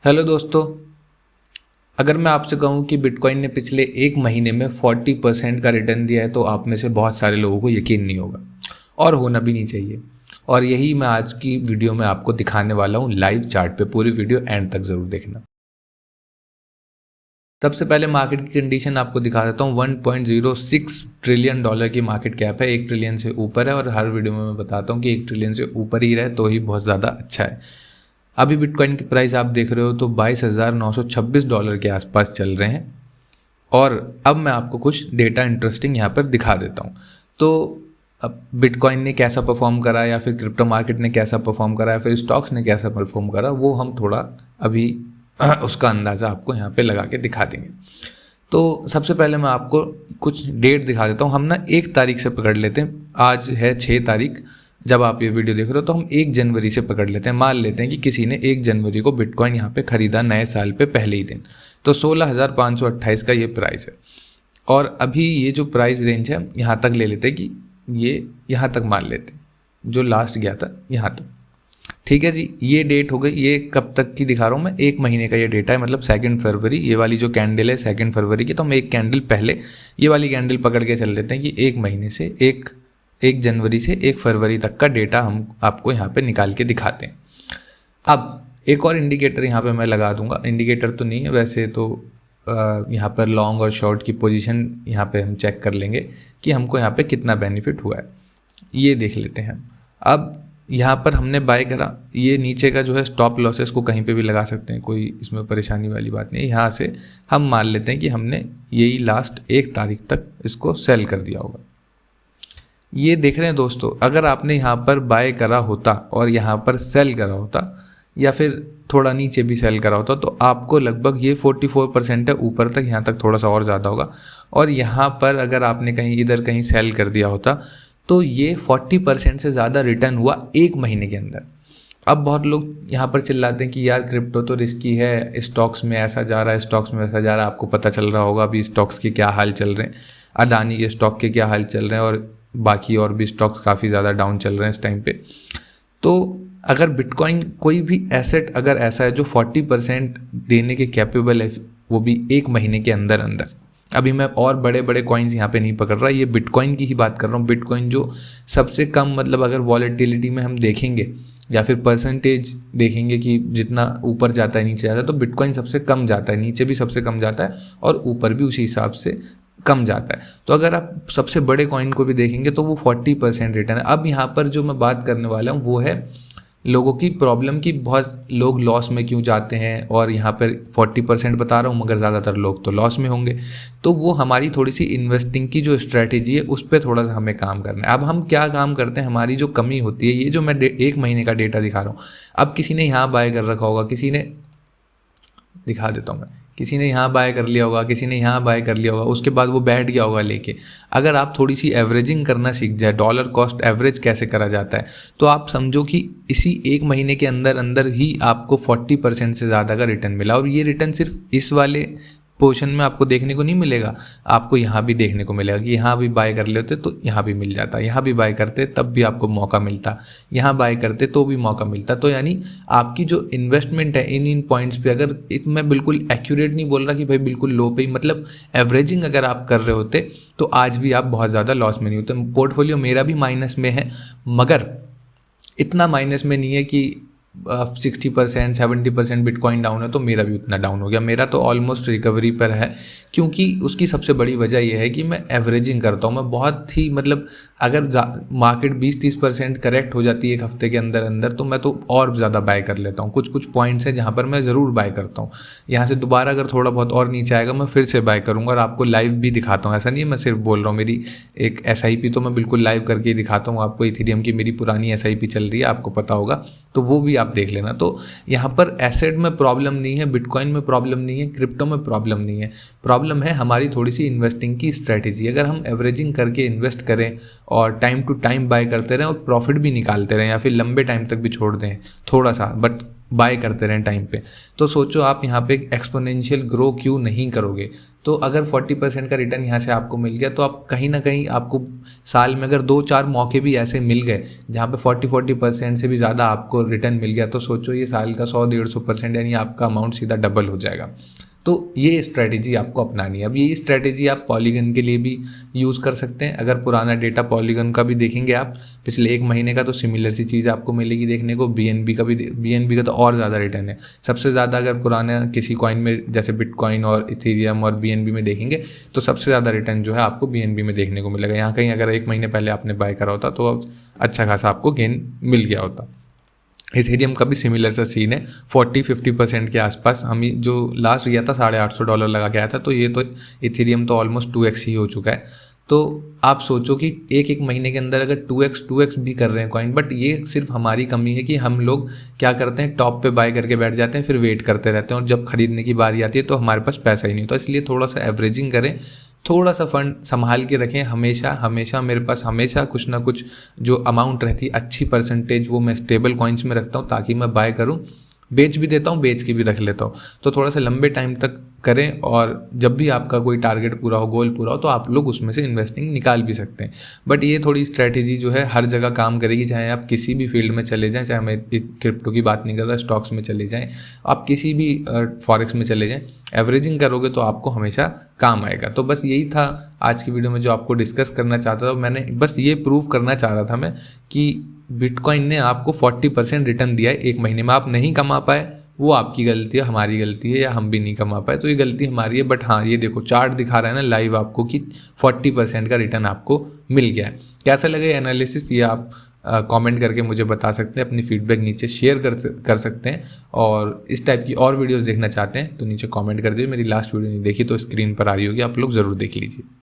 Hello दोस्तों। अगर मैं आपसे कहूं कि बिटकॉइन ने पिछले एक महीने में 40% का रिटर्न दिया है तो आप में से बहुत सारे लोगों को यकीन नहीं होगा और होना भी नहीं चाहिए। और यही मैं आज की वीडियो में आपको दिखाने वाला हूं लाइव चार्ट पे। पूरी वीडियो एंड तक ज़रूर देखना। सबसे पहले मार्केट की कंडीशन आपको दिखा देता हूँ। 1.06 ट्रिलियन डॉलर की मार्केट कैप है, 1 ट्रिलियन से ऊपर है। और हर वीडियो में मैं बताता हूँ कि 1 ट्रिलियन से ऊपर ही रहे तो ही बहुत ज़्यादा अच्छा है। अभी बिटकॉइन की प्राइस आप देख रहे हो तो $22,926 के आसपास चल रहे हैं। और अब मैं आपको कुछ डेटा इंटरेस्टिंग यहाँ पर दिखा देता हूँ। तो अब बिटकॉइन ने कैसा परफॉर्म करा या फिर क्रिप्टो मार्केट ने कैसा परफॉर्म करा या फिर स्टॉक्स ने कैसा परफॉर्म करा, वो हम थोड़ा अभी उसका अंदाज़ा आपको यहाँ पे लगा के दिखा देंगे। तो सबसे पहले मैं आपको कुछ डेट दिखा देता हूँ। हम ना 1 तारीख से पकड़ लेते हैं। आज है 6 तारीख। जब आप ये वीडियो देख रहे हो तो हम 1 जनवरी से पकड़ लेते हैं। मान लेते हैं कि किसी ने 1 जनवरी को बिटकॉइन यहाँ पे ख़रीदा नए साल पे पहले ही दिन, तो 16,528 का ये प्राइस है। और अभी ये जो प्राइस रेंज है यहाँ तक ले लेते हैं कि ये यहाँ तक मान लेते हैं, जो लास्ट गया था यहाँ तक। ठीक है जी, ये डेट हो गई। ये कब तक की दिखा रहा हूँ मैं, 1 महीने का ये डेटा है, मतलब 2 फरवरी। ये वाली जो कैंडल है 2 फरवरी की, तो हम 1 कैंडल पहले ये वाली कैंडल पकड़ के चल लेते हैं कि 1 महीने से 1 जनवरी से 1 फरवरी तक का डेटा हम आपको यहाँ पे निकाल के दिखाते हैं। अब एक और इंडिकेटर यहाँ पे मैं लगा दूंगा। इंडिकेटर तो नहीं है वैसे, तो यहाँ पर लॉन्ग और शॉर्ट की पोजीशन यहाँ पे हम चेक कर लेंगे कि हमको यहाँ पे कितना बेनिफिट हुआ है। ये देख लेते हैं। अब यहाँ पर हमने बाय करा, ये नीचे का जो है स्टॉप लॉसेस को कहीं पे भी लगा सकते हैं, कोई इसमें परेशानी वाली बात नहीं है। यहाँ से हम मान लेते हैं कि हमने यही लास्ट 1 तारीख तक इसको सेल कर दिया होगा। ये देख रहे हैं दोस्तों, अगर आपने यहाँ पर बाय करा होता और यहाँ पर सेल करा होता या फिर थोड़ा नीचे भी सेल करा होता तो आपको लगभग ये 44% है, ऊपर तक यहाँ तक थोड़ा सा और ज़्यादा होगा। और यहाँ पर अगर आपने कहीं इधर कहीं सेल कर दिया होता तो ये 40% से ज़्यादा रिटर्न हुआ 1 महीने के अंदर। अब बहुत लोग यहाँ पर चिल्लाते हैं कि यार क्रिप्टो तो रिस्की है, स्टॉक्स में ऐसा जा रहा है, स्टॉक्स में वैसा जा रहा है। आपको पता चल रहा होगा अभी स्टॉक्स के क्या हाल चल रहे हैं, अडानी के स्टॉक के क्या हाल चल रहे हैं, और बाकी और भी स्टॉक्स काफ़ी ज़्यादा डाउन चल रहे हैं इस टाइम पे। तो अगर बिटकॉइन कोई भी एसेट अगर ऐसा है जो 40% देने के कैपेबल है, वो भी 1 महीने के अंदर अंदर। अभी मैं और बड़े बड़े कॉइन्स यहाँ पे नहीं पकड़ रहा, ये बिटकॉइन की ही बात कर रहा हूँ। बिटकॉइन जो सबसे कम, मतलब अगर वॉलेटिलिटी में हम देखेंगे या फिर परसेंटेज देखेंगे कि जितना ऊपर जाता है नीचे जाता है, तो बिटकॉइन सबसे कम जाता है, नीचे भी सबसे कम जाता है और ऊपर भी उसी हिसाब से कम जाता है। तो अगर आप सबसे बड़े कॉइन को भी देखेंगे तो वो 40% रिटर्न है। अब यहाँ पर जो मैं बात करने वाला हूँ वो है लोगों की प्रॉब्लम की, बहुत लोग लॉस में क्यों जाते हैं। और यहाँ पर 40% बता रहा हूँ मगर ज़्यादातर लोग तो लॉस में होंगे। तो वो हमारी थोड़ी सी इन्वेस्टिंग की जो स्ट्रैटेजी है उस पर थोड़ा सा हमें काम करना है। अब हम क्या काम करते हैं, हमारी जो कमी होती है, ये जो मैं 1 महीने का डेटा दिखा रहा हूँ। अब किसी ने यहाँ बाय कर रखा होगा, किसी ने, दिखा देता हूँ मैं, किसी ने यहाँ बाय कर लिया होगा, किसी ने यहाँ बाय कर लिया होगा, उसके बाद वो बैठ गया होगा लेके। अगर आप थोड़ी सी एवरेजिंग करना सीख जाए, डॉलर कॉस्ट एवरेज कैसे करा जाता है, तो आप समझो कि इसी 1 महीने के अंदर अंदर ही आपको 40% से ज़्यादा का रिटर्न मिला। और ये रिटर्न सिर्फ इस वाले पोर्शन में आपको देखने को नहीं मिलेगा, आपको यहाँ भी देखने को मिलेगा कि यहाँ भी बाय कर लेते तो यहाँ भी मिल जाता, यहाँ भी बाय करते तब भी आपको मौका मिलता, यहाँ बाय करते तो भी मौका मिलता। तो यानी आपकी जो इन्वेस्टमेंट है इन पॉइंट्स पे, अगर मैं बिल्कुल एक्यूरेट नहीं बोल रहा कि भाई बिल्कुल लो पे ही, मतलब एवरेजिंग अगर आप कर रहे होते तो आज भी आप बहुत ज़्यादा लॉस में नहीं होते। पोर्टफोलियो मेरा भी माइनस में है, मगर इतना माइनस में नहीं है कि 60% 70% बिटकॉइन डाउन है तो मेरा भी उतना डाउन हो गया। मेरा तो ऑलमोस्ट रिकवरी पर है, क्योंकि उसकी सबसे बड़ी वजह यह है कि मैं एवरेजिंग करता हूँ। मैं बहुत ही, मतलब अगर मार्केट 20-30% करेक्ट हो जाती है 1 हफ्ते के अंदर अंदर, तो मैं तो और ज़्यादा बाय कर लेता हूँ। कुछ पॉइंट्स हैं जहाँ पर मैं ज़रूर बाय करता हूँ। यहाँ से दोबारा अगर थोड़ा बहुत और नीचे आएगा मैं फिर से बाय करूँगा और आपको लाइव भी दिखाता हूँ। ऐसा नहीं है मैं सिर्फ बोल रहा हूँ। मेरी एक SIP तो मैं बिल्कुल लाइव करके ही दिखाता हूँ आपको। इथेरियम की मेरी पुरानी SIP चल रही है, आपको पता होगा, तो वो भी आप देख लेना। तो यहाँ पर एसेट में प्रॉब्लम नहीं है, बिटकॉइन में प्रॉब्लम नहीं है, क्रिप्टो में प्रॉब्लम नहीं है। प्रॉब्लम है हमारी थोड़ी सी इन्वेस्टिंग की स्ट्रैटेजी। अगर हम एवरेजिंग करके इन्वेस्ट करें और टाइम टू टाइम बाय करते रहें और प्रॉफिट भी निकालते रहें, या फिर लंबे टाइम तक भी छोड़ दें थोड़ा सा, बट बाय करते रहें टाइम पे। तो सोचो आप यहाँ पे एक्सपोनेंशियल ग्रो क्यों नहीं करोगे। तो अगर 40% का रिटर्न यहाँ से आपको मिल गया तो आप कहीं ना कहीं आपको साल में अगर 2-4 मौके भी ऐसे मिल गए जहाँ पे 40% से भी ज़्यादा आपको रिटर्न मिल गया, तो सोचो ये साल का 100-150% यानी आपका अमाउंट सीधा डबल हो जाएगा। तो ये स्ट्रैटेजी आपको अपनानी है। अब ये स्ट्रैटेजी आप पॉलीगन के लिए भी यूज़ कर सकते हैं। अगर पुराना डेटा पॉलीगन का भी देखेंगे आप पिछले 1 महीने का, तो सिमिलर सी चीज़ आपको मिलेगी देखने को। बीएनबी का भी, बीएनबी का तो और ज़्यादा रिटर्न है सबसे ज़्यादा। अगर पुराना किसी कॉइन में जैसे बिटकॉइन और इथेरियम और बीएनबी में देखेंगे तो सबसे ज़्यादा रिटर्न जो है आपको बीएनबी में देखने को मिलेगा। यहाँ कहीं अगर 1 महीने पहले आपने बाय करा होता तो अच्छा खासा आपको गेन मिल गया होता। इथेरियम का भी सिमिलर सा सीन है, 40-50% के आसपास। हम जो लास्ट गया था $850 लगा के आया था, तो ये तो इथेरियम तो ऑलमोस्ट 2x ही हो चुका है। तो आप सोचो कि एक महीने के अंदर अगर 2x भी कर रहे हैं कॉइन, बट ये सिर्फ हमारी कमी है कि हम लोग क्या करते हैं, टॉप पे बाय करके बैठ जाते हैं, फिर वेट करते रहते हैं और जब खरीदने की बारी आती है तो हमारे पास पैसा ही नहीं होता। इसलिए थोड़ा सा एवरेजिंग करें, थोड़ा सा फंड संभाल के रखें। हमेशा मेरे पास हमेशा कुछ ना कुछ जो अमाउंट रहती है अच्छी परसेंटेज वो मैं स्टेबल कॉइन्स में रखता हूँ ताकि मैं बाय करूँ, बेच भी देता हूँ, बेच के भी रख लेता हूँ। तो थोड़ा सा लंबे टाइम तक करें और जब भी आपका कोई टारगेट पूरा हो, गोल पूरा हो, तो आप लोग उसमें से इन्वेस्टिंग निकाल भी सकते हैं। बट ये थोड़ी स्ट्रैटेजी जो है हर जगह काम करेगी, चाहे आप किसी भी फील्ड में चले जाएं, चाहे मैं क्रिप्टो की बात नहीं कर रहा, स्टॉक्स में चले जाएं, आप किसी भी फॉरेक्स में चले जाएं, एवरेजिंग करोगे तो आपको हमेशा काम आएगा। तो बस यही था आज की वीडियो में जो आपको डिस्कस करना चाहता था। मैंने बस ये प्रूव करना चाह रहा था मैं कि बिटकॉइन ने आपको 40% रिटर्न दिया है 1 महीने में। आप नहीं कमा पाए वो आपकी गलती है, हमारी गलती है, या हम भी नहीं कमा पाए तो ये गलती हमारी है। बट हाँ, ये देखो चार्ट दिखा रहा है ना लाइव आपको कि 40% का रिटर्न आपको मिल गया है। कैसा लगे एनालिसिस, ये आप कमेंट करके मुझे बता सकते हैं, अपनी फीडबैक नीचे शेयर कर सकते हैं। और इस टाइप की और वीडियोस देखना चाहते हैं तो नीचे कमेंट कर दीजिए। मेरी लास्ट वीडियो नहीं देखी तो स्क्रीन पर आ रही होगी, आप लोग ज़रूर देख लीजिए।